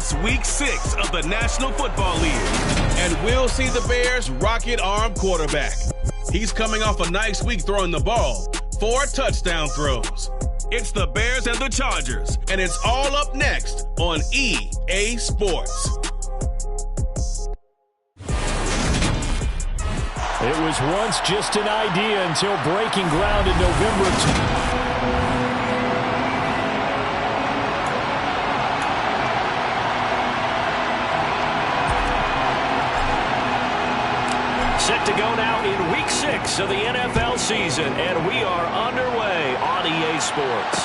It's Week 6 of the National Football League. And we'll see the Bears' rocket-arm quarterback. He's coming off a nice week throwing the ball. 4 touchdown throws. It's the Bears and the Chargers, and it's all up next on EA Sports. It was once just an idea until breaking ground in November. Set to go now in Week 6 of the NFL season, and we are underway on EA Sports.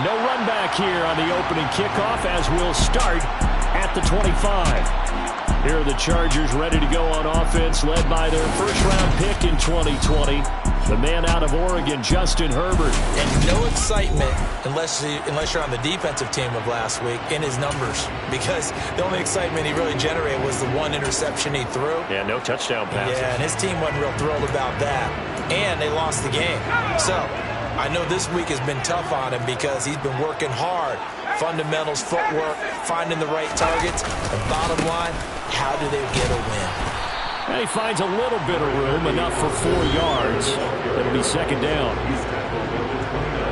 No run back here on the opening kickoff as we'll start at the 25. Here are the Chargers ready to go on offense, led by their first-round pick in 2020, the man out of Oregon, Justin Herbert. And no excitement unless you're on the defensive team of last week in his numbers, because the only excitement he really generated was the 1 interception he threw. Yeah, no touchdown passes. Yeah, and his team wasn't real thrilled about that. And they lost the game. So I know this week has been tough on him because he's been working hard. Fundamentals, footwork, finding the right targets. And bottom line, how do they get a win? And he finds a little bit of room, enough for 4 yards. It'll be second down.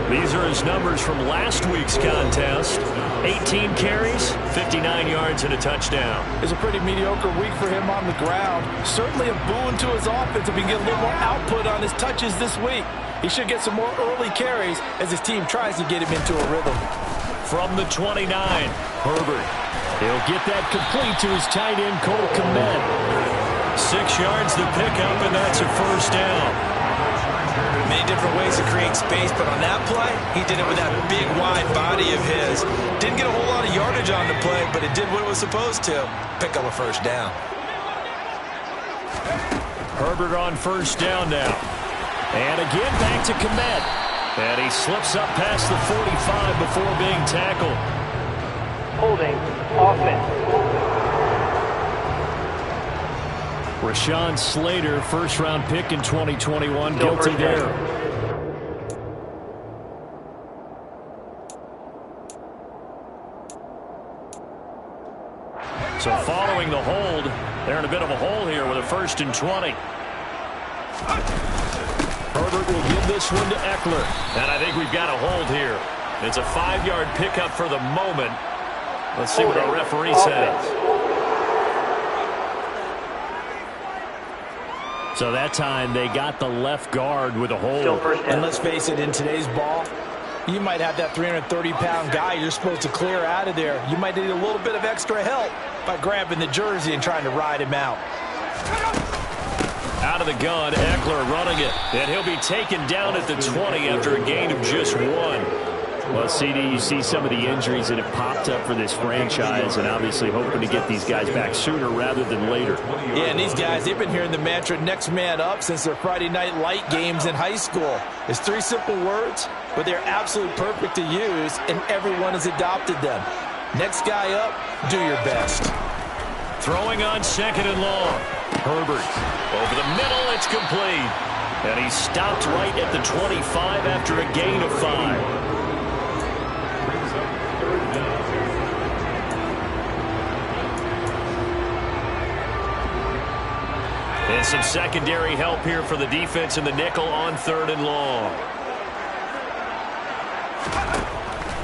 These are his numbers from last week's contest. 18 carries, 59 yards, and a touchdown. It's a pretty mediocre week for him on the ground. Certainly a boon to his offense if he can get a little more output on his touches this week. He should get some more early carries as his team tries to get him into a rhythm. From the 29, Herbert. He'll get that complete to his tight end, Cole Kmet. 6 yards to pick up, and that's a first down. Many different ways to create space, but on that play, he did it with that big, wide body of his. Didn't get a whole lot of yardage on the play, but it did what it was supposed to. Pick up a first down. Herbert on first down now. And again, back to Kmet. And he slips up past the 45 before being tackled. Holding offense. Rashawn Slater, first-round pick in 2021, guilty there. So following the hold, they're in a bit of a hole here with a 1st and 20. Herbert will give this one to Eckler. And I think we've got a hold here. It's a 5-yard pickup for the moment. Let's see what our referee says. So that time they got the left guard with a hold. And let's face it, in today's ball, you might have that 330-pound guy you're supposed to clear out of there. You might need a little bit of extra help by grabbing the jersey and trying to ride him out. Out of the gun, Eckler running it. And he'll be taken down at the 20 after a gain of just 1. Well, CD, you see some of the injuries that have popped up for this franchise, and obviously hoping to get these guys back sooner rather than later. Yeah, and these guys, they've been hearing the mantra, next man up, since their Friday night light games in high school. It's 3 simple words, but they're absolutely perfect to use, and everyone has adopted them. Next guy up, do your best. Throwing on 2nd and long. Herbert over the middle, it's complete. And he's stopped right at the 25 after a gain of 5. And some secondary help here for the defense in the nickel on 3rd and long.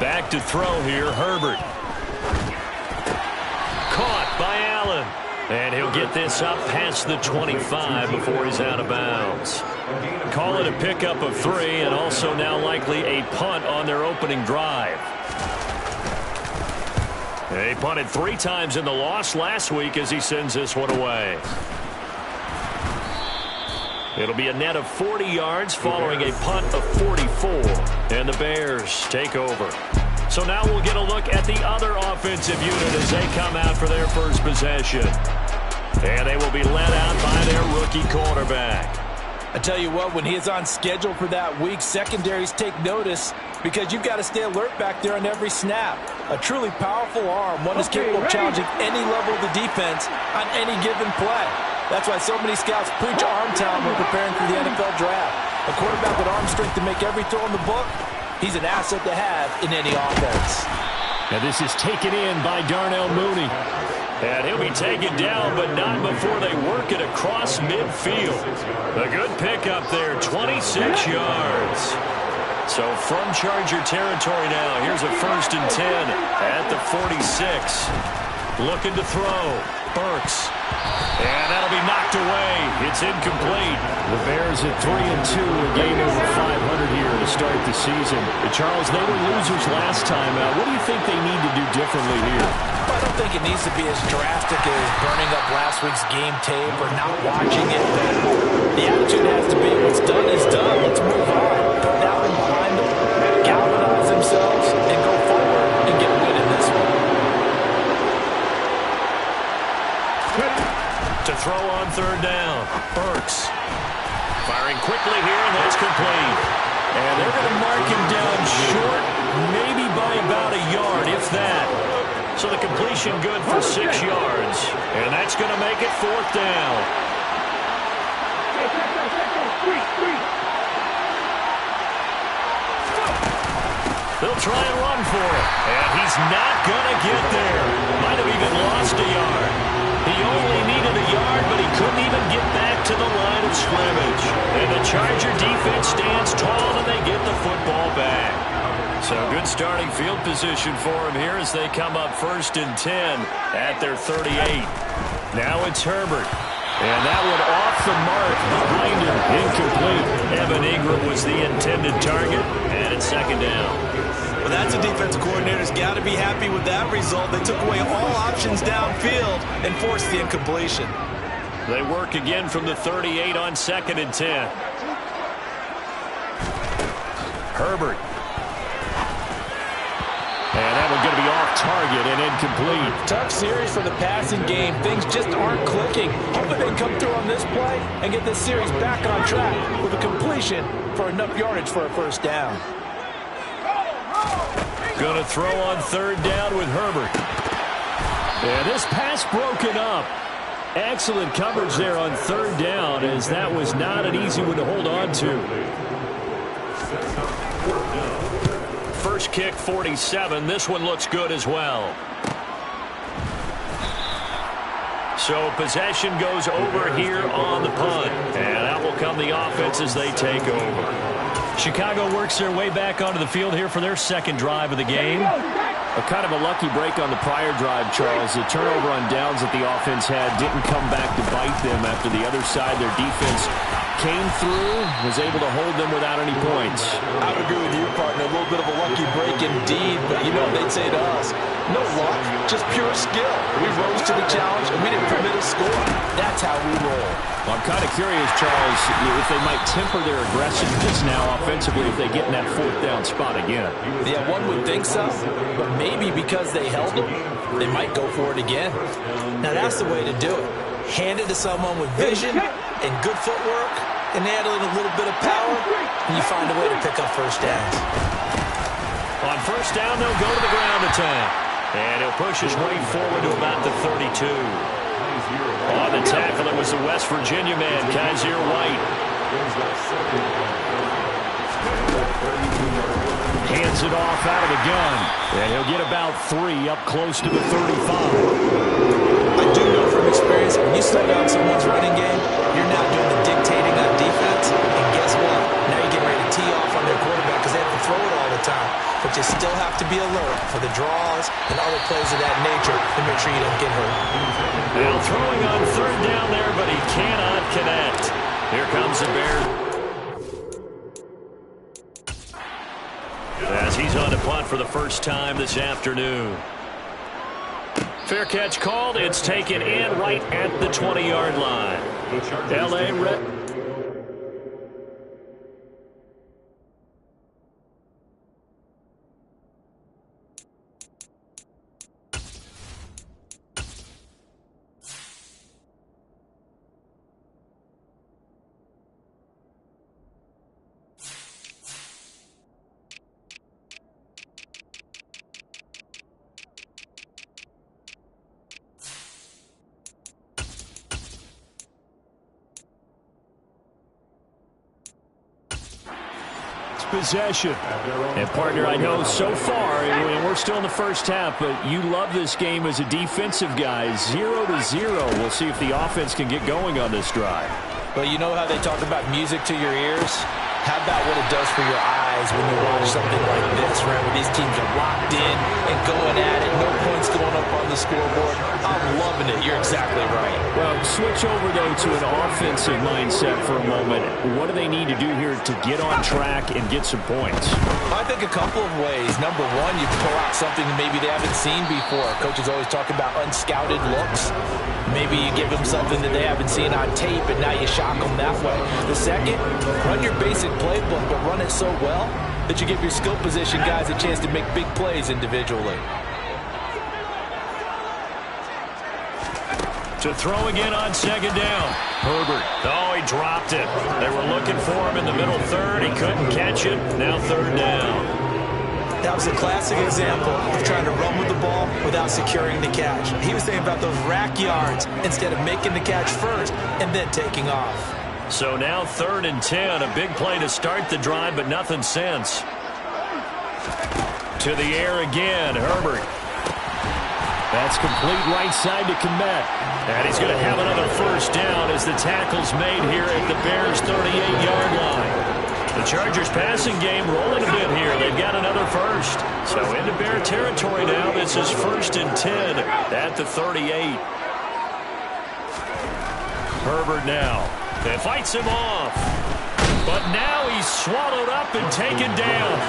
Back to throw here, Herbert. Caught by Allen. And he'll get this up past the 25 before he's out of bounds. Call it a pickup of 3, and also now likely a punt on their opening drive. They punted 3 times in the loss last week as he sends this one away. It'll be a net of 40 yards following a punt of 44. And the Bears take over. So now we'll get a look at the other offensive unit as they come out for their first possession. And they will be led out by their rookie quarterback. I tell you what, when he is on schedule for that week, secondaries take notice because you've got to stay alert back there on every snap. A truly powerful arm, one is capable of challenging any level of the defense on any given play. That's why so many scouts preach arm talent when preparing for the NFL draft. A quarterback with arm strength to make every throw in the book, he's an asset to have in any offense. And this is taken in by Darnell Mooney. And he'll be taken down, but not before they work it across midfield. A good pickup there, 26 yards. So from Charger territory now, here's a 1st and 10 at the 46. Looking to throw. Burks. And that'll be knocked away. It's incomplete. The Bears at 3-2, a game over 500 here to start the season. Charles, they were losers last time out. What do you think they need to do differently here? I don't think it needs to be as drastic as burning up last week's game tape or not watching it. The attitude has to be, what's done is done. Let's move on. Put that one behind them, galvanize themselves, and go forward and get a win in this one. To throw on 3rd down. Burks. Firing quickly here, and that's complete. And they're going to mark him down short, maybe by about a yard, if that. So the completion good for 6 yards. And that's going to make it 4th down. They'll try and run for it. And he's not going to get there. Might have even lost a yard. He only needed a yard, but he couldn't even get back to the line of scrimmage. And the Charger defense stands tall, and they get the football back. So good starting field position for him here as they come up 1st and 10 at their 38. Now it's Herbert. And that one off the mark behind him. Incomplete. Evan Ingram was the intended target, and it's 2nd down. Well, that's a defensive coordinator's got to be happy with that result. They took away all options downfield and forced the incompletion. They work again from the 38 on 2nd and 10. Herbert. And that one's going to be off target and incomplete. Tough series for the passing game. Things just aren't clicking. Hoping they come through on this play and get this series back on track with a completion for enough yardage for a 1st down. Going to throw on 3rd down with Herbert. And this pass broken up. Excellent coverage there on 3rd down, as that was not an easy one to hold on to. First kick, 47. This one looks good as well. So possession goes over here on the punt. And out will come the offense as they take over. Chicago works their way back onto the field here for their 2nd drive of the game. A kind of a lucky break on the prior drive, Charles. The turnover on downs that the offense had didn't come back to bite them after the other side. Their defense came through, was able to hold them without any points. I would agree with you, partner. A little bit of a lucky break indeed, but you know what they'd say to us? No luck, just pure skill. We rose to the challenge, and we didn't permit a score. That's how we roll. Well, I'm kind of curious, Charles, if they might temper their aggressiveness now offensively if they get in that 4th down spot again. Yeah, one would think so, but maybe because they held them, they might go for it again. Now, that's the way to do it. Hand it to someone with vision and good footwork, and add in a little bit of power, and you find a way to pick up 1st downs. On 1st down, they'll go to the ground attack. And he'll push his way forward to about the 32. On the tackle, it was the West Virginia man, Kaiser White. Hands it off out of the gun. And he'll get about 3 up close to the 35. I do know from experience, when you slow down someone's running game, you're now doing the dictating on defense. And guess what? Now you're getting ready to tee off on their quarterback because they have to throw it all the time. But you still have to be alert for the draws and other plays of that nature to make sure you don't get hurt. Now throwing on 3rd down there, but he cannot connect. Here comes the Bears. As he's on to punt for the 1st time this afternoon. Fair catch called. It's taken in right at the 20-yard line. L.A. Red. possession. And, partner, I know so far, and we're still in the first half, but you love this game as a defensive guy. 0-0. We'll see if the offense can get going on this drive. Well, you know how they talk about music to your ears? How about what it does for your eyes when you watch something like this, right, where these teams are locked in and going at it, no points going up on the scoreboard? I'm loving it. You're exactly right. Well, switch over, though, to an offensive mindset for a moment. What do they need to do here to get on track and get some points? I think a couple of ways. Number one, you pull out something maybe they haven't seen before. Coaches always talk about unscouted looks. Maybe you give them something that they haven't seen on tape, and now you shock them that way. The second, run your basic playbook, but run it so well that you give your skill position guys a chance to make big plays individually. To throw again on second down. Herbert. Oh, he dropped it. They were looking for him in the middle third. He couldn't catch it. Now third down. That was a classic example of trying to run with the ball without securing the catch. He was thinking about those rack yards instead of making the catch first and then taking off. So now 3rd and 10. A big play to start the drive, but nothing since. To the air again. Herbert. That's complete right side to Kmet. And he's going to have another first down as the tackle's made here at the Bears' 38-yard line. The Chargers passing game rolling a bit here. They've got another first. So into Bear territory now. This is 1st and 10 at the 38. Herbert now. That fights him off. But now he's swallowed up and taken down.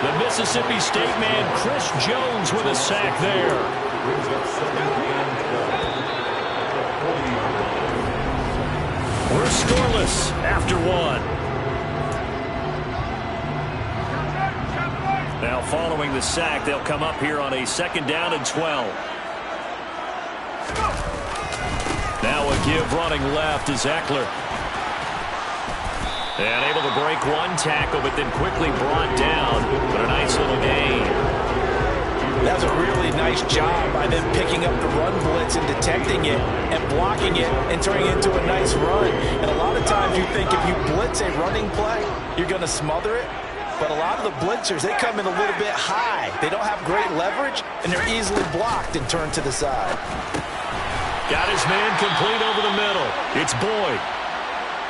The Mississippi State man, Chris Jones, with a sack there. We're scoreless after one. Now following the sack, they'll come up here on a 2nd down and 12. Now a give running left is Eckler. And able to break one tackle, but then quickly brought down. But a nice little gain. That was a really nice job by them picking up the run blitz and detecting it and blocking it and turning it into a nice run. And a lot of times you think if you blitz a running play, you're going to smother it. But a lot of the blitzers, they come in a little bit high. They don't have great leverage, and they're easily blocked and turned to the side. Got his man complete over the middle. It's Boyd.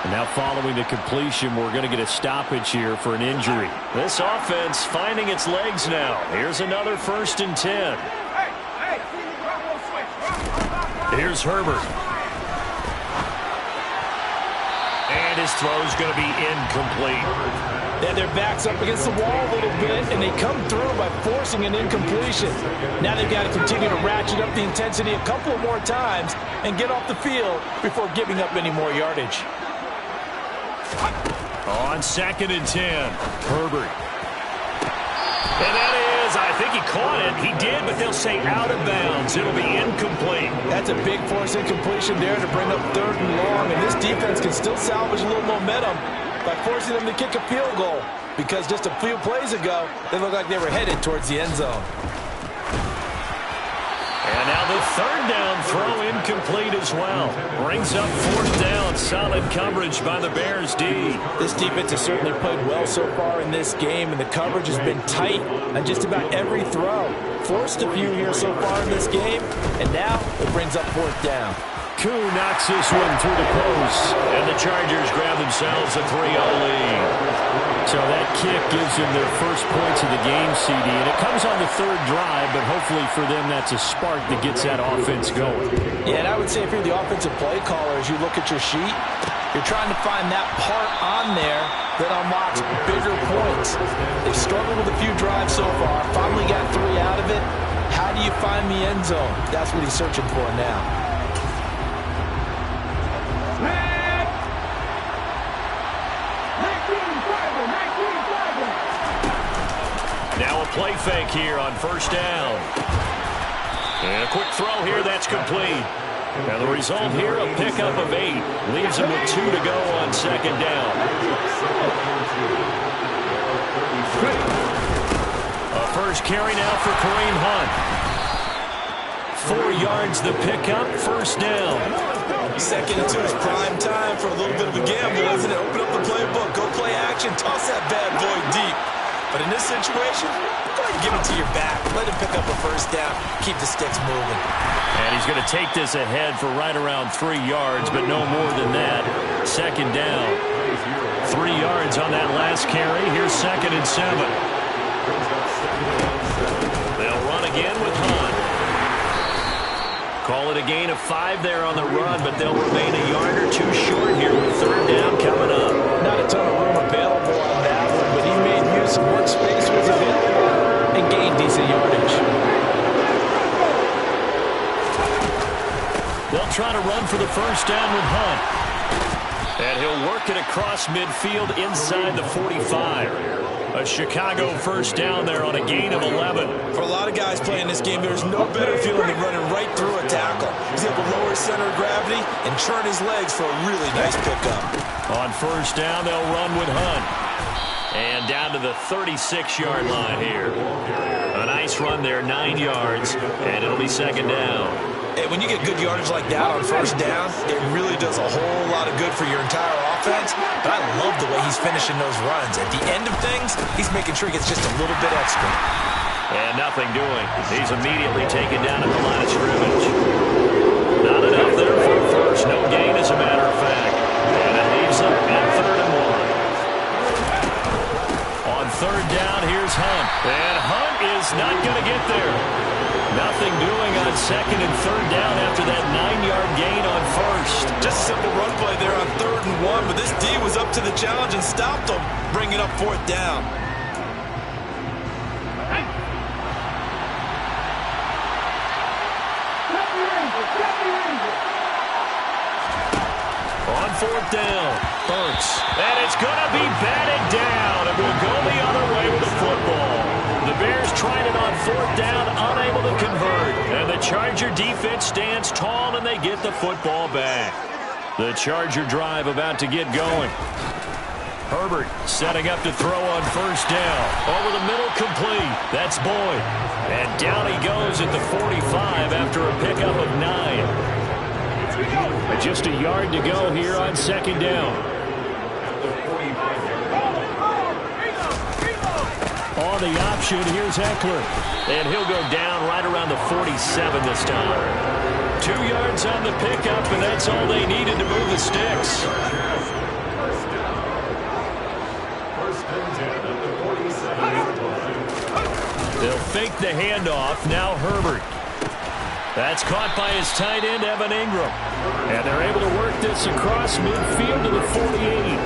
And now following the completion, we're going to get a stoppage here for an injury. This offense finding its legs now. Here's another 1st and 10. Here's Herbert. And his throw's going to be incomplete. And their back's up against the wall a little bit, and they come through by forcing an incompletion. Now they've got to continue to ratchet up the intensity a couple of more times and get off the field before giving up any more yardage. On 2nd and 10, Herbert. And that is, I think he caught it. He did, but they'll say out of bounds. It'll be incomplete. That's a big force incompletion there to bring up 3rd and long, and this defense can still salvage a little momentum by forcing them to kick a field goal, because just a few plays ago, they looked like they were headed towards the end zone. And now the 3rd down throw incomplete as well. Brings up 4th down. Solid coverage by the Bears D. This defense has certainly played well so far in this game, and the coverage has been tight on just about every throw. Forced a few here so far in this game, and now it brings up 4th down. Koo knocks this one through the post, and the Chargers grab themselves a 3-0 lead. So that kick gives them their first points of the game, CD, and it comes on the 3rd drive, but hopefully for them that's a spark that gets that offense going. Yeah, and I would say if you're the offensive play caller, as you look at your sheet, you're trying to find that part on there that unlocks bigger points. They've struggled with a few drives so far, finally got 3 out of it. How do you find the end zone? That's what he's searching for now. Now a play fake here on 1st down. And a quick throw here, that's complete. Now the result here, a pickup of 8. Leaves him with 2 to go on 2nd down. A first carry now for Kareem Hunt. 4 yards the pickup, 1st down. 2nd and 2 is prime time for a little bit of a gamble, isn't it? Open up the playbook, go play action, toss that bad boy deep. But in this situation, go ahead and give it to your back. Let him pick up a first down. Keep the sticks moving. And he's going to take this ahead for right around 3 yards, but no more than that. Second down. 3 yards on that last carry. Here's 2nd and 7. They'll run again with Hunt. Call it a gain of 5 there on the run, but they'll remain a yard or 2 short here with 3rd down coming up. Not a ton of room available on that one, but he made use of what space was available and gained decent yardage. They'll try to run for the first down with Hunt. And he'll work it across midfield inside the 45. A Chicago first down there on a gain of 11. For a lot of guys playing this game, there's no better feeling than running right through a tackle. He's able to lower his center of gravity and churn his legs for a really nice pickup. On first down, they'll run with Hunt. And down to the 36-yard line here. A nice run there, 9 yards, and it'll be 2nd down. Hey, when you get good yardage like that on first down, it really does a whole lot of good for your entire offense. But I love the way he's finishing those runs. At the end of things, he's making sure he gets just a little bit extra. And nothing doing. He's immediately taken down at the line of scrimmage. Not enough there for a first. No gain, as a matter of fact. And it leaves them at 3rd and 1. On 3rd down, here's Hunt. And Hunt is not going to get there. Nothing doing on 2nd and 3rd down after that 9-yard gain on first. Just a simple run play there on 3rd and 1, but this D was up to the challenge and stopped him, bringing up 4th down. On 4th down, Burks. And it's going to be batted down, and we'll go the other way with the football. The Bears tried it on 4th down, unable to convert. And the Charger defense stands tall, and they get the football back. The Charger drive about to get going. Herbert setting up to throw on first down. Over the middle, complete. That's Boyd. And down he goes at the 45 after a pickup of 9. Just a yard to go here on 2nd down. On the option, here's Eckler. And he'll go down right around the 47 this time. 2 yards on the pickup, and that's all they needed to move the sticks. They'll fake the handoff. Now Herbert. That's caught by his tight end, Evan Ingram. And they're able to work this across midfield to the 48.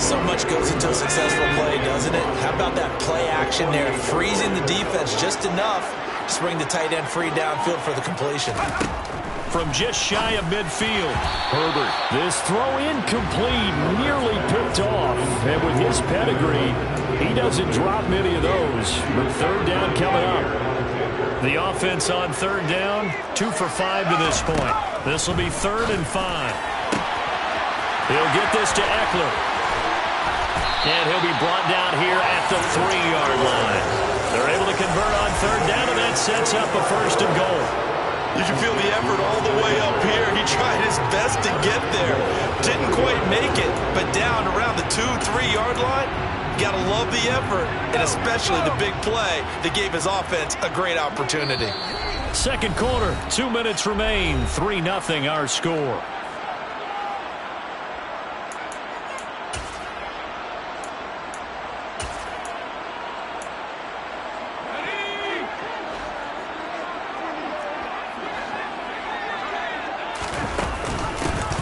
So much goes into a successful play, doesn't it? How about that play action there? Freezing the defense just enough to bring the tight end free downfield for the completion. From just shy of midfield, Herbert. This throw incomplete, nearly picked off. And with his pedigree, he doesn't drop many of those. But 3rd down coming up. The offense on 3rd down, 2 for 5 to this point. This will be 3rd and 5. He'll get this to Eckler. And he'll be brought down here at the 3-yard line. They're able to convert on 3rd down, and that sets up a 1st and goal. You can feel the effort all the way up here. He tried his best to get there. Didn't quite make it, but down around the 2-3-yard line, gotta love the effort, and especially the big play that gave his offense a great opportunity. 2nd quarter, 2 minutes remain, 3-0 our score.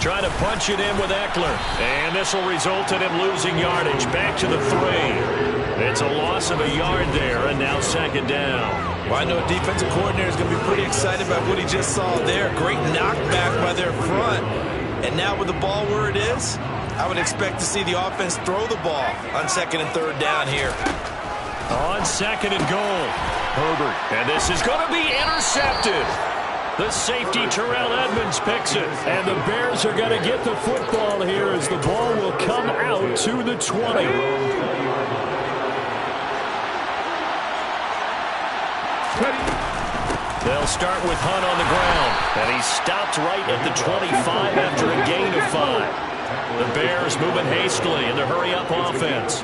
Trying to punch it in with Eckler. And this will result in him losing yardage. Back to the 3. It's a loss of a yard there, and now 2nd down. Well, I know a defensive coordinator is going to be pretty excited about what he just saw there. Great knockback by their front. And now with the ball where it is, I would expect to see the offense throw the ball on 2nd and 3rd down here. On 2nd and goal, Herbert. And this is going to be intercepted. The safety, Terrell Edmonds, picks it. And the Bears are going to get the football here as the ball will come out to the 20. They'll start with Hunt on the ground. And he's stopped right at the 25 after a gain of 5. The Bears moving hastily in the hurry-up offense.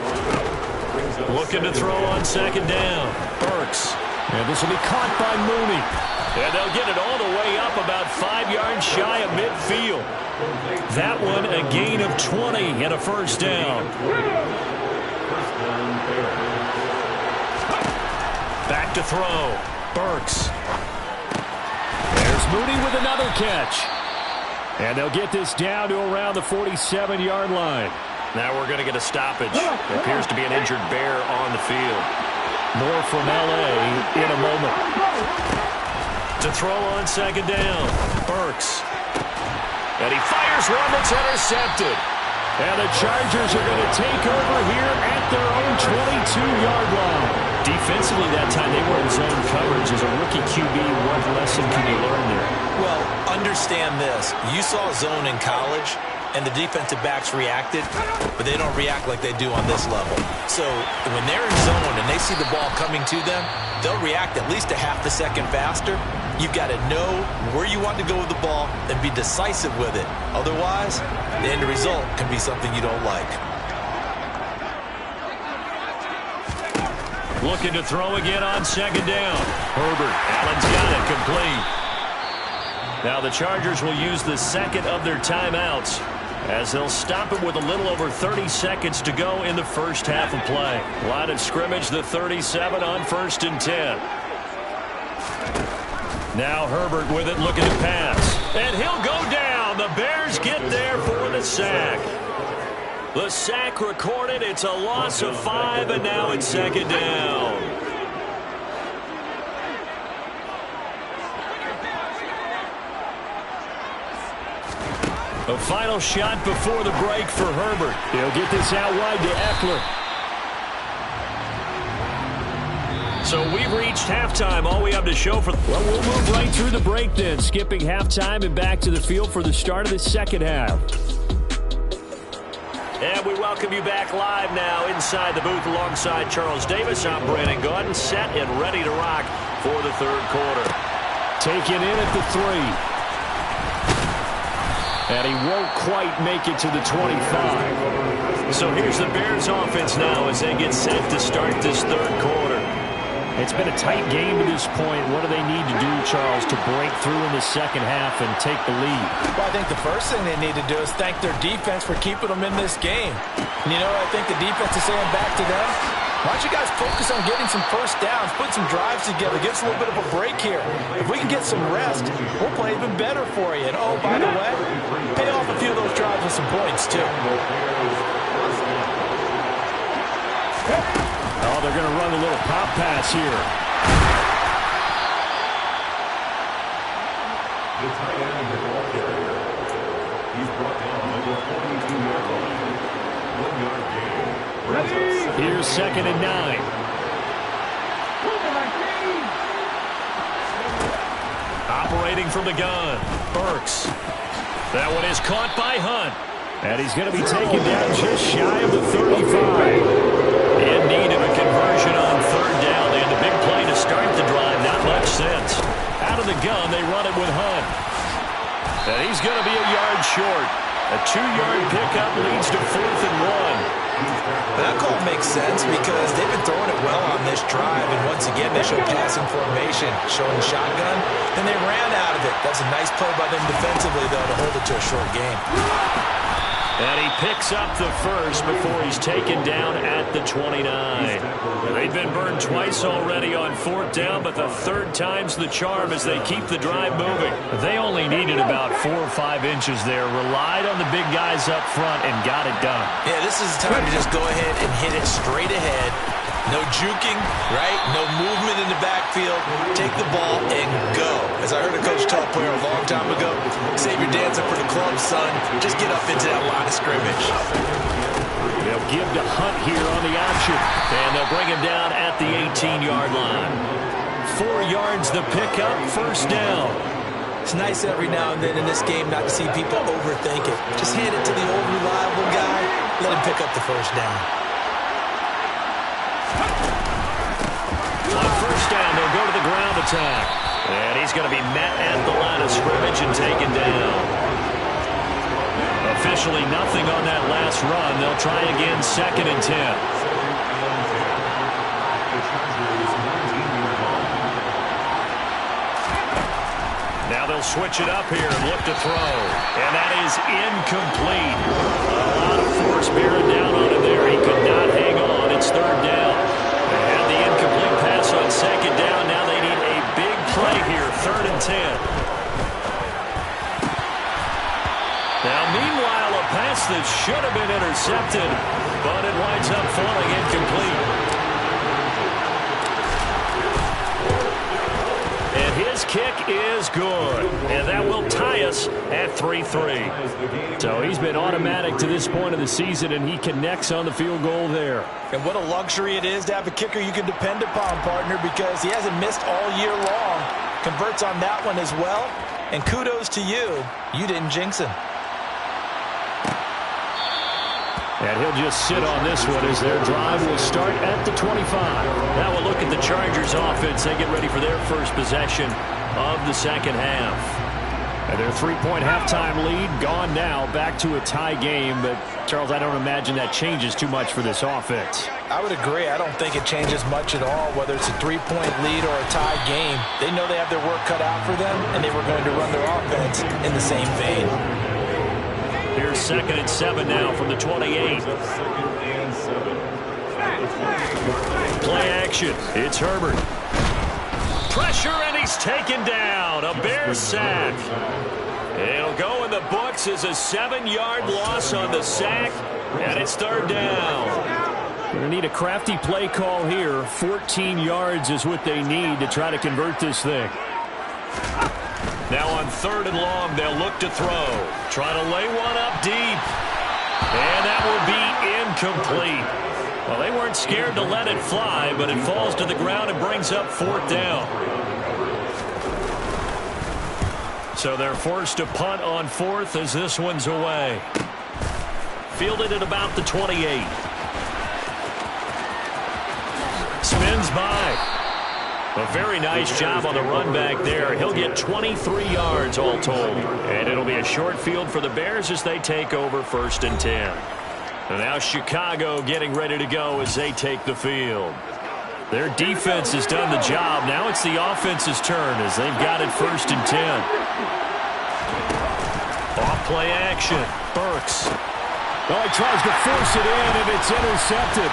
Looking to throw on second down. Burks. And this will be caught by Mooney. And they'll get it all the way up about 5 yards shy of midfield. That one a gain of 20 and a first down. Back to throw. Burks. There's Mooney with another catch. And they'll get this down to around the 47-yard line. Now we're going to get a stoppage. There appears to be an injured Bear on the field. More from L.A. in a moment. To throw on second down. Burks. And he fires one that's intercepted. And the Chargers are going to take over here at their own 22-yard line. Defensively that time they were in zone coverage. As a rookie QB, what lesson can you learn there? Well, understand this. You saw zone in college, and the defensive backs reacted, but they don't react like they do on this level. So when they're in zone and they see the ball coming to them, they'll react at least a half a second faster. You've got to know where you want to go with the ball and be decisive with it. Otherwise, the end result can be something you don't like. Looking to throw again on second down. Herbert. Allen's got it complete. Now the Chargers will use the second of their timeouts as they'll stop it with a little over 30 seconds to go in the first half of play. Line of scrimmage, the 37 on 1st and 10. Now Herbert with it, looking to pass. And he'll go down. The Bears get there for the sack. The sack recorded. It's a loss of 5, and now it's second down. A final shot before the break for Herbert. He'll get this out wide to Eckler. So we've reached halftime. All we have to show for... Well, we'll move right through the break then, skipping halftime and back to the field for the start of the second half. And we welcome you back live now inside the booth alongside Charles Davis. I'm Brandon Gaudin, set and ready to rock for the third quarter. Taken in at the 3. And he won't quite make it to the 25. So here's the Bears offense now as they get set to start this third quarter. It's been a tight game to this point. What do they need to do, Charles, to break through in the second half and take the lead? Well, I think the first thing they need to do is thank their defense for keeping them in this game. And you know, I think the defense is saying back to them, why don't you guys focus on getting some first downs, put some drives together, give us a little bit of a break here. If we can get some rest, we'll play even better for you. And, oh, by the way, pay off a few of those drives with some points, too. Oh, they're going to run a little pop pass here. The tight end of the ball carrier. He's brought down on the 42-yard line. 1-yard gain. Here's 2nd and 9. Operating from the gun. Burks. That one is caught by Hunt. And he's going to be taken down just shy of the 35. In need of a conversion on third down. They had the big play to start the drive. Not much sense. Out of the gun, they run it with Hunt. And he's going to be a yard short. A 2-yard pickup leads to 4th and 1. That call makes sense because they've been throwing it well on this drive, and once again they show passing formation, showing the shotgun, then they ran out of it. That's a nice play by them defensively, though, to hold it to a short game. And he picks up the first before he's taken down at the 29. They've been burned twice already on 4th down, but the third time's the charm as they keep the drive moving. They only needed about 4 or 5 inches there, relied on the big guys up front, and got it done. Yeah, this is the time to just go ahead and hit it straight ahead. No juking, right? No movement in the backfield. Take the ball and go. As I heard a coach tell a player a long time ago, save your dancing for the club, son. Just get up into that line of scrimmage. They'll give to Hunt here on the option. And they'll bring him down at the 18-yard line. 4 yards the pickup, first down. It's nice every now and then in this game not to see people overthink it. Just hand it to the old reliable guy. Let him pick up the first down. On first down, they'll go to the ground attack. And he's going to be met at the line of scrimmage and taken down. Officially nothing on that last run. They'll try again, 2nd and 10. switch it up here and look to throw. And that is incomplete. A lot of force bearing down on him there. He could not hang on. It's third down. They had the incomplete pass on second down. Now they need a big play here, 3rd and 10. Now, meanwhile, a pass that should have been intercepted, but it winds up falling incomplete. And his kick is good. And that will tie us at 3-3. So he's been automatic to this point of the season, and he connects on the field goal there. And what a luxury it is to have a kicker you can depend upon, partner, because he hasn't missed all year long. Converts on that one as well. And kudos to you. You didn't jinx him. And he'll just sit on this one as their drive will start at the 25. Now we'll look at the Chargers offense. They get ready for their first possession of the second half. And their 3-point halftime lead gone now, back to a tie game. But, Charles, I don't imagine that changes too much for this offense. I would agree. I don't think it changes much at all, whether it's a 3-point lead or a tie game. They know they have their work cut out for them, and they were going to run their offense in the same vein. Here's 2nd and 7 now from the 28. Play action. It's Herbert. Pressure, and he's taken down. A Bears sack. It'll go in the books as a 7-yard loss on the sack, and it's 3rd down. Going to need a crafty play call here. 14 yards is what they need to try to convert this thing. Now on 3rd and long, they'll look to throw. Try to lay one up deep. And that will be incomplete. Well, they weren't scared to let it fly, but it falls to the ground and brings up 4th down. So they're forced to punt on 4th as this one's away. Fielded at about the 28. Spins by. A very nice job on the run back there. He'll get 23 yards all told. And it'll be a short field for the Bears as they take over 1st and 10. And now Chicago getting ready to go as they take the field. Their defense has done the job. Now it's the offense's turn as they've got it 1st and 10. Off play action. Burks. Oh, he tries to force it in, and it's intercepted.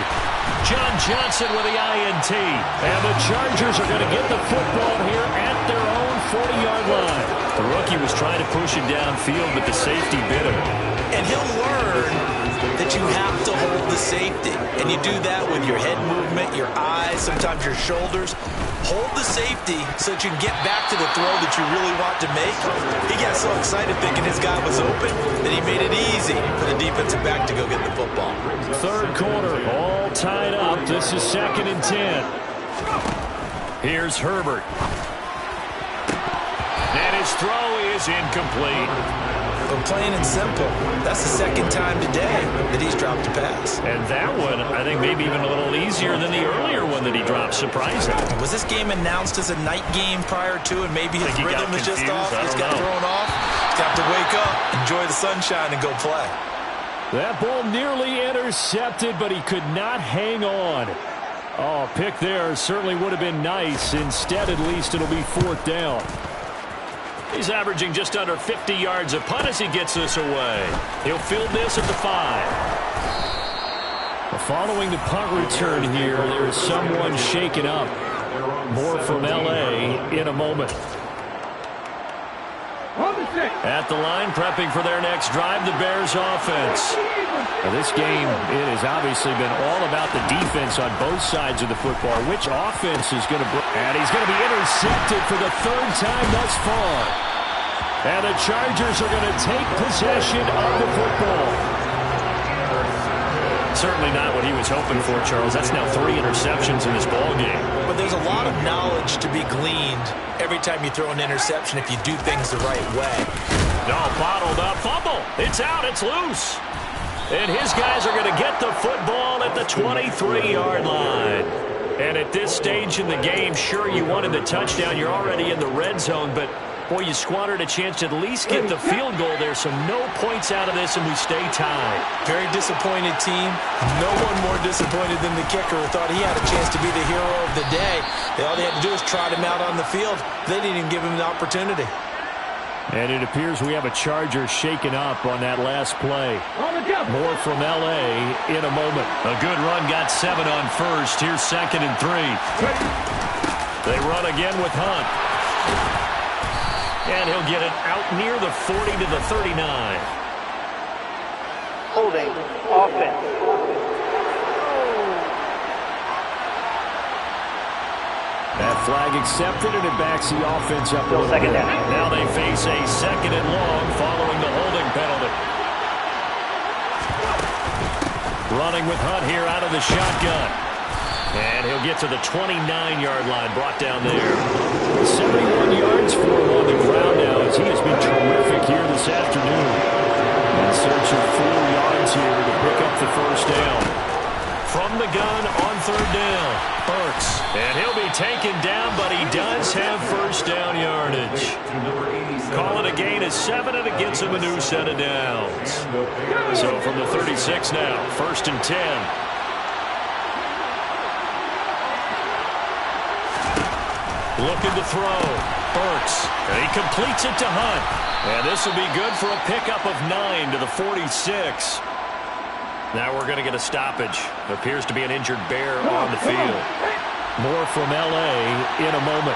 John Johnson with the INT. And the Chargers are going to get the football here at their own 40-yard line. The rookie was trying to push him downfield, but the safety bit him. And he'll learn that you have to hold the safety. And you do that with your head movement, your eyes, sometimes your shoulders. Hold the safety so that you can get back to the throw that you really want to make. He got so excited thinking his guy was open that he made it easy for the defensive back to go get the football. 3rd quarter, all tied up. This is 2nd and 10. Here's Herbert. And his throw is incomplete. But plain and simple, that's the 2nd time today that he's dropped a pass. And that one, I think, maybe even a little easier than the earlier one that he dropped. Surprising. Was this game announced as a night game prior to, and maybe his rhythm is just off? He's got thrown off. He's got to wake up, enjoy the sunshine, and go play. That ball nearly intercepted, but he could not hang on. Oh, pick there certainly would have been nice. Instead, at least, it'll be 4th down. He's averaging just under 50 yards a punt as he gets this away. He'll field this at the 5. Following the punt return here, there's someone shaken up. More from L.A. in a moment. At the line, prepping for their next drive, the Bears offense. Now, this game, it has obviously been all about the defense on both sides of the football. Which offense is going to bring? And he's going to be intercepted for the 3rd time thus far. And the Chargers are going to take possession of the football. Certainly not what he was hoping for, Charles. That's now 3 interceptions in this ball game. But there's a lot of knowledge to be gleaned every time you throw an interception if you do things the right way. No, bottled up fumble. It's out. It's loose. And his guys are going to get the football at the 23-yard line. And at this stage in the game, sure, you wanted the touchdown. You're already in the red zone, but boy, you squandered a chance to at least get the field goal there, so no points out of this, and we stay tied. Very disappointed team. No one more disappointed than the kicker who thought he had a chance to be the hero of the day. All they had to do was trot him out on the field. They didn't even give him the opportunity. And it appears we have a Charger shaken up on that last play. More from L.A. in a moment. A good run, got 7 on first. Here's 2nd and 3. They run again with Hunt. And he'll get it out near the 40 to the 39. Holding offense. That flag accepted, and it backs the offense up a little bit. Now they face a 2nd and long following the holding penalty. Running with Hunt here out of the shotgun. And he'll get to the 29-yard line, brought down there. 71 yards for him on the ground now, as he has been terrific here this afternoon. In search of 4 yards here to pick up the first down. From the gun on 3rd down, Burks. And he'll be taken down, but he does have first down yardage. Call it a gain of 7, and it gets him a new set of downs. So from the 36 now, 1st and 10. Looking to throw. Burks. And he completes it to Hunt. And this will be good for a pickup of 9 to the 46. Now we're going to get a stoppage. Appears to be an injured Bear on the field. More from L.A. in a moment.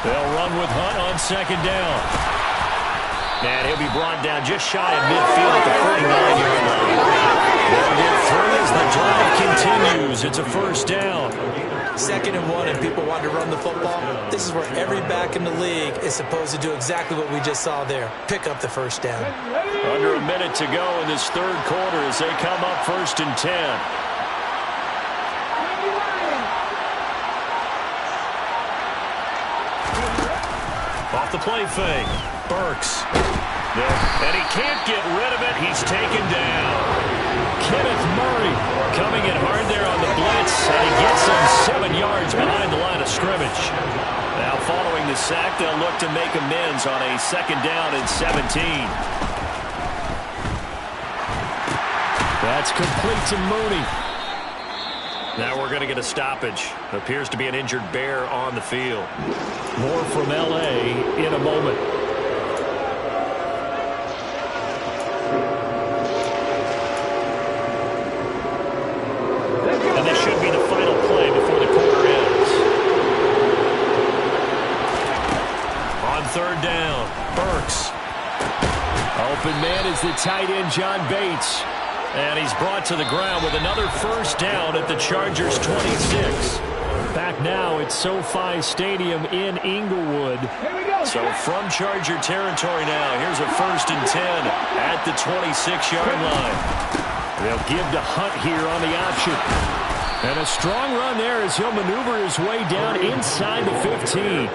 They'll run with Hunt on 2nd down. And he'll be brought down just shy of midfield at the 49-yard line. They'll get 3 as the drive continues. It's a first down. 2nd and 1, and people want to run the football. This is where every back in the league is supposed to do exactly what we just saw there. Pick up the first down. Under a minute to go in this 3rd quarter as they come up 1st and 10. Off the play fake. Burks. And he can't get rid of it. He's taken down. Kenneth Murray coming in hard there on the blitz, and he gets him 7 yards behind the line of scrimmage. Now following the sack, they'll look to make amends on a 2nd down and 17. That's complete to Mooney. Now we're going to get a stoppage. Appears to be an injured Bear on the field. More from L.A. in a moment. And this should be the final play before the quarter ends. On 3rd down, Burks. Open man is the tight end, John Bates. And he's brought to the ground with another first down at the Chargers' 26. Back now at SoFi Stadium in Inglewood. So from Charger territory now, here's a 1st and 10 at the 26-yard line. They'll give to Hunt here on the option. And a strong run there as he'll maneuver his way down inside the 15.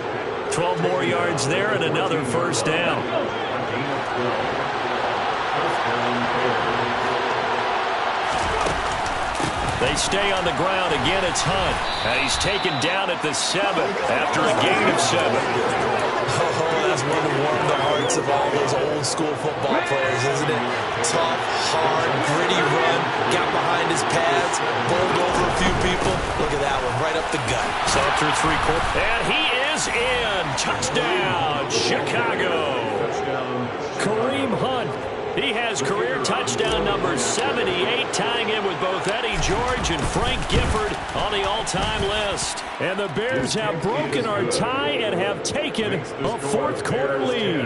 12 more yards there and another first down. They stay on the ground. Again, it's Hunt. And he's taken down at the 7 after a gain of 7. Oh, that's one to warm the hearts of all those old school football players, isn't it? Tough, hard, gritty run. Got behind his pads, bowled over a few people. Look at that one, right up the gut. So through 3 quarters. And he is in. Touchdown, Chicago. Kareem Hunt. He has career touchdown number 78, tying in with both Eddie George and Frank Gifford on the all-time list. And the Bears have broken our tie and have taken a 4th quarter lead.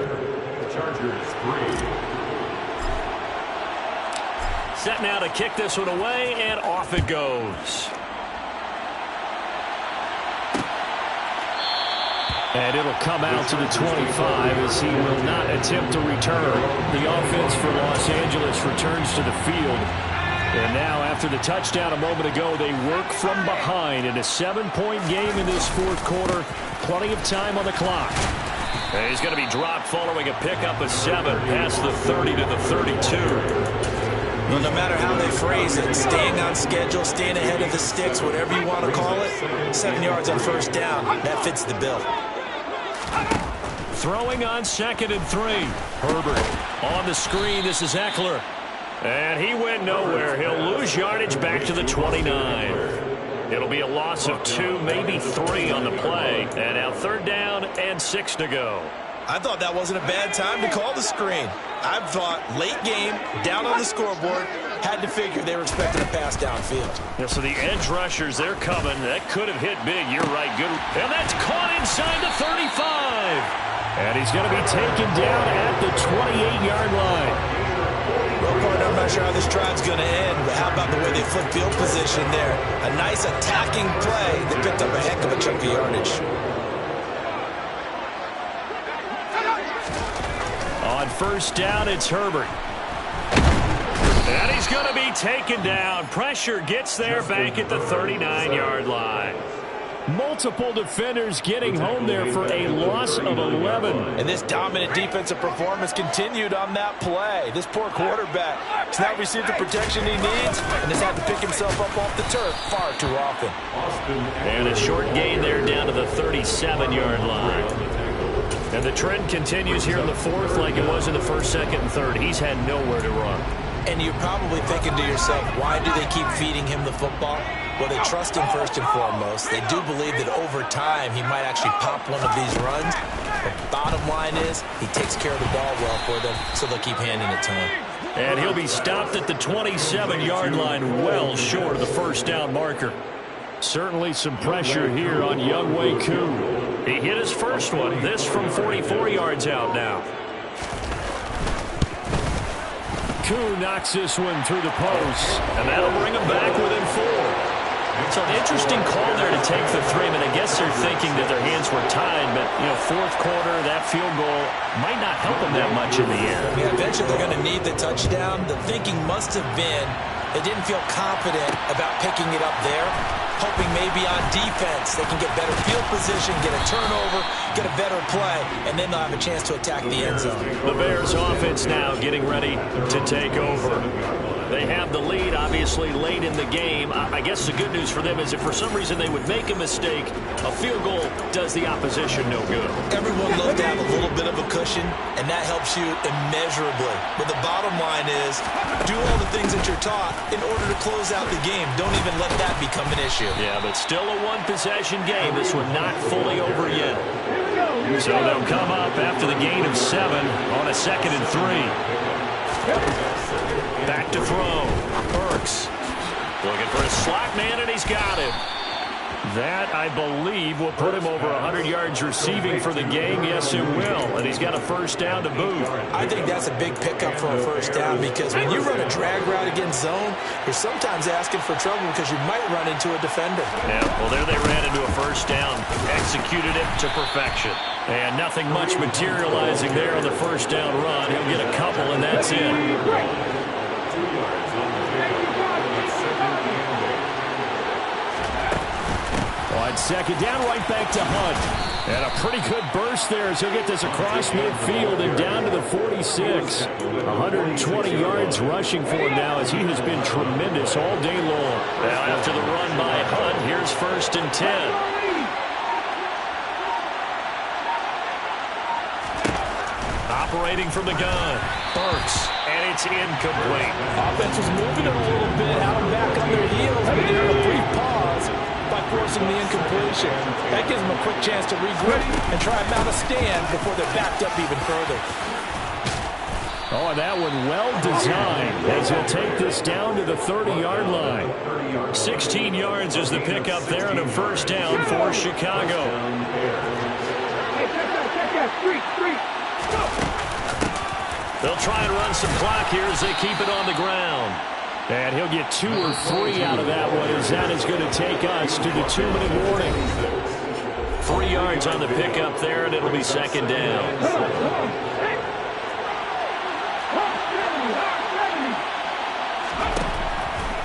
Chargers 3. Set now to kick this one away, and off it goes. And it'll come out to the 25 as he will not attempt to return. The offense for Los Angeles returns to the field. And now after the touchdown a moment ago, they work from behind in a 7-point game in this 4th quarter. Plenty of time on the clock. And he's going to be dropped following a pickup of 7 past the 30 to the 32. Well, no matter how they phrase it, staying on schedule, staying ahead of the sticks, whatever you want to call it, 7 yards on first down, that fits the bill. Throwing on 2nd and 3. Herbert on the screen. This is Eckler. And he went nowhere. He'll lose yardage back to the 29. It'll be a loss of 2, maybe 3 on the play. And now 3rd down and 6 to go. I thought that wasn't a bad time to call the screen. I thought late game, down on the scoreboard, had to figure they were expecting a pass downfield. Yeah, so the edge rushers, they're coming. That could have hit big. You're right. Good. And that's caught inside the 35. And he's going to be taken down at the 28-yard line. Well, partner, I'm not sure how this drive's going to end, but how about the way they flip field position there? A nice attacking play that picked up a heck of a chunk of yardage. On 1st down, it's Herbert. And he's going to be taken down. Pressure gets there back at the 39-yard line. Multiple defenders getting home there for a loss of 11. And this dominant defensive performance continued on that play. This poor quarterback has now received the protection he needs and has had to pick himself up off the turf far too often. And a short gain there down to the 37-yard line. And the trend continues here in the 4th like it was in the 1st, 2nd, and 3rd. He's had nowhere to run. And you're probably thinking to yourself, why do they keep feeding him the football? Well, they trust him first and foremost. They do believe that over time he might actually pop one of these runs. But bottom line is he takes care of the ball well for them, so they'll keep handing it to him. And he'll be stopped at the 27-yard line, well short of the 1st down marker. Certainly some pressure here on Younghoe Koo. He hit his first one. This from 44 yards out now. Koo knocks this one through the post, and that'll bring him back within 4. So an interesting call there to take the 3. I mean, I guess they're thinking that their hands were tied, but, 4th quarter, that field goal might not help them that much in the air. Yeah, eventually they're going to need the touchdown. The thinking must have been they didn't feel confident about picking it up there, hoping maybe on defense they can get better field position, get a turnover, get a better play, and then they'll have a chance to attack the end zone. The Bears offense now getting ready to take over. They have the lead, obviously, late in the game. I guess the good news for them is if for some reason they would make a mistake, a field goal does the opposition no good. Everyone loves to have a little bit of a cushion, and that helps you immeasurably. But the bottom line is, do all the things that you're taught in order to close out the game. Don't even let that become an issue. Yeah, but still a one-possession game. This one not fully over yet. So they'll come up after the gain of 7 on a 2nd and 3. Back to throw. Burks looking for a slot man, and he's got him. That, I believe, will put him over 100 yards receiving for the game. Yes, it will. And he's got a 1st down to boot. I think that's a big pickup for a 1st down because when you run a drag route against zone, you're sometimes asking for trouble because you might run into a defender. Yeah, well, there they ran into a 1st down. Executed it to perfection. And nothing much materializing there on the 1st down run. He'll get a couple, and that's it. On 2nd down, right back to Hunt. And a pretty good burst there as he'll get this across midfield and down to the 46. 120 yards rushing for him now as he has been tremendous all day long. Now after the run by Hunt, here's 1st and 10. Operating from the gun, Burks, and it's incomplete. Offense was moving it a little bit, out and back on their heels, but they had a brief pause by forcing the incompletion. That gives them a quick chance to regroup and try and mount a stand before they're backed up even further. Oh, and that one well designed as he'll take this down to the 30-yard line. 16 yards is the pickup there and a 1st down for Chicago. They'll try and run some clock here as they keep it on the ground. And he'll get 2 or 3 out of that one as that is going to take us to the 2-minute warning. 3 yards on the pickup there, and it'll be 2nd down.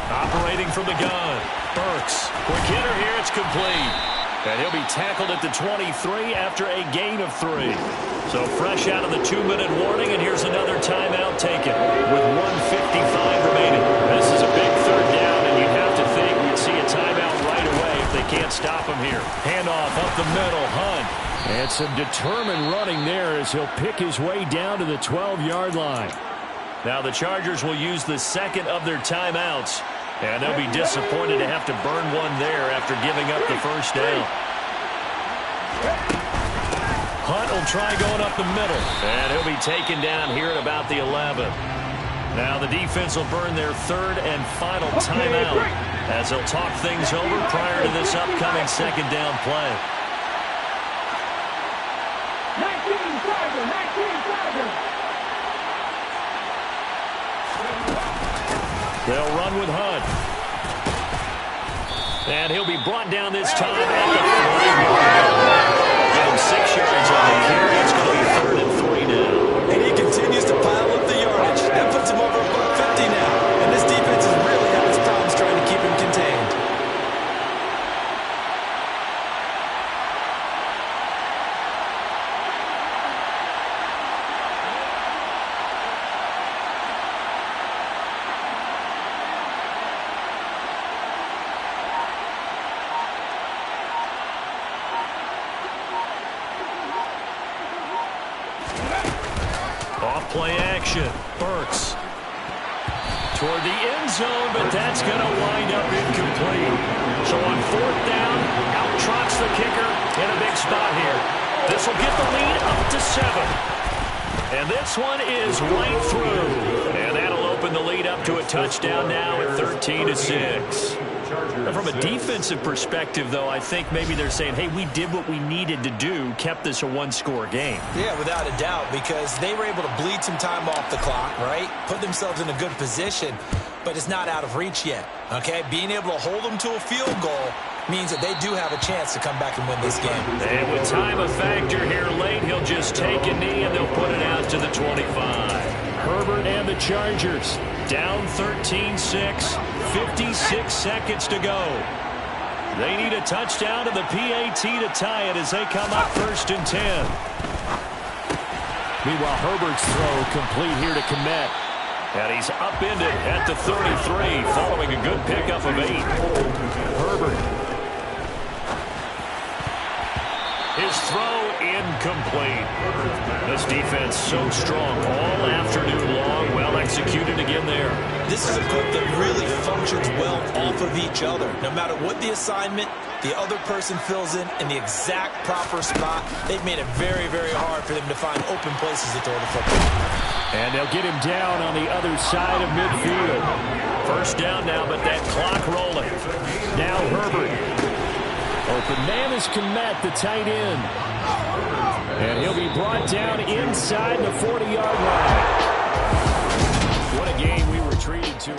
Operating from the gun, Burks. Quick hitter here, it's complete. And he'll be tackled at the 23 after a gain of 3. So fresh out of the 2-minute warning, and here's another timeout taken with 1:55 remaining. This is a big 3rd down, and you'd have to think we'd see a timeout right away if they can't stop him here. Handoff up the middle, Hunt. And some determined running there as he'll pick his way down to the 12-yard line. Now the Chargers will use the 2nd of their timeouts And they'll be disappointed to have to burn one there after giving up the first down. Hunt will try going up the middle. And he'll be taken down here at about the 11. Now the defense will burn their third and final timeout as they'll talk things over prior to this upcoming second down play. 19 They'll run with Hunt. And he'll be brought down this time at the 3-yard line. Give him 6 yards on the carry. It's going to be 3rd and 3 now. And he continues to pile up the yardage. That puts him over about 50 now. And this defense has really had its problems trying to keep him contained. Play action. Burks toward the end zone, but that's going to wind up incomplete. So on 4th down, out trots the kicker in a big spot here. This will get the lead up to 7. And this one is right through. And that'll open the lead up to a touchdown now at 13-6. From a defensive perspective, though, I think maybe they're saying, hey, we did what we needed to do, kept this a one-score game. Yeah, without a doubt, because they were able to bleed some time off the clock, right? Put themselves in a good position, but it's not out of reach yet, okay? Being able to hold them to a field goal means that they do have a chance to come back and win this game. And with time a factor here late, he'll just take a knee and they'll put it out to the 25. Herbert and the Chargers down 13-6, 56 seconds to go. They need a touchdown and the PAT to tie it as they come up 1st and 10. Meanwhile, Herbert's throw complete here to Kmet. And he's upended at the 33 following a good pickup of 8. Herbert. His throw incomplete. This defense so strong all afternoon long. Well executed again there. This is a group that really functions well off of each other. No matter what the assignment, the other person fills in the exact proper spot. They've made it very, very hard for them to find open places to throw the football. And they'll get him down on the other side of midfield. 1st down now, but that clock rolling. Now Herbert. Open man is Kmet, the tight end. And he'll be brought down inside the 40-yard line. What a game we were treated to.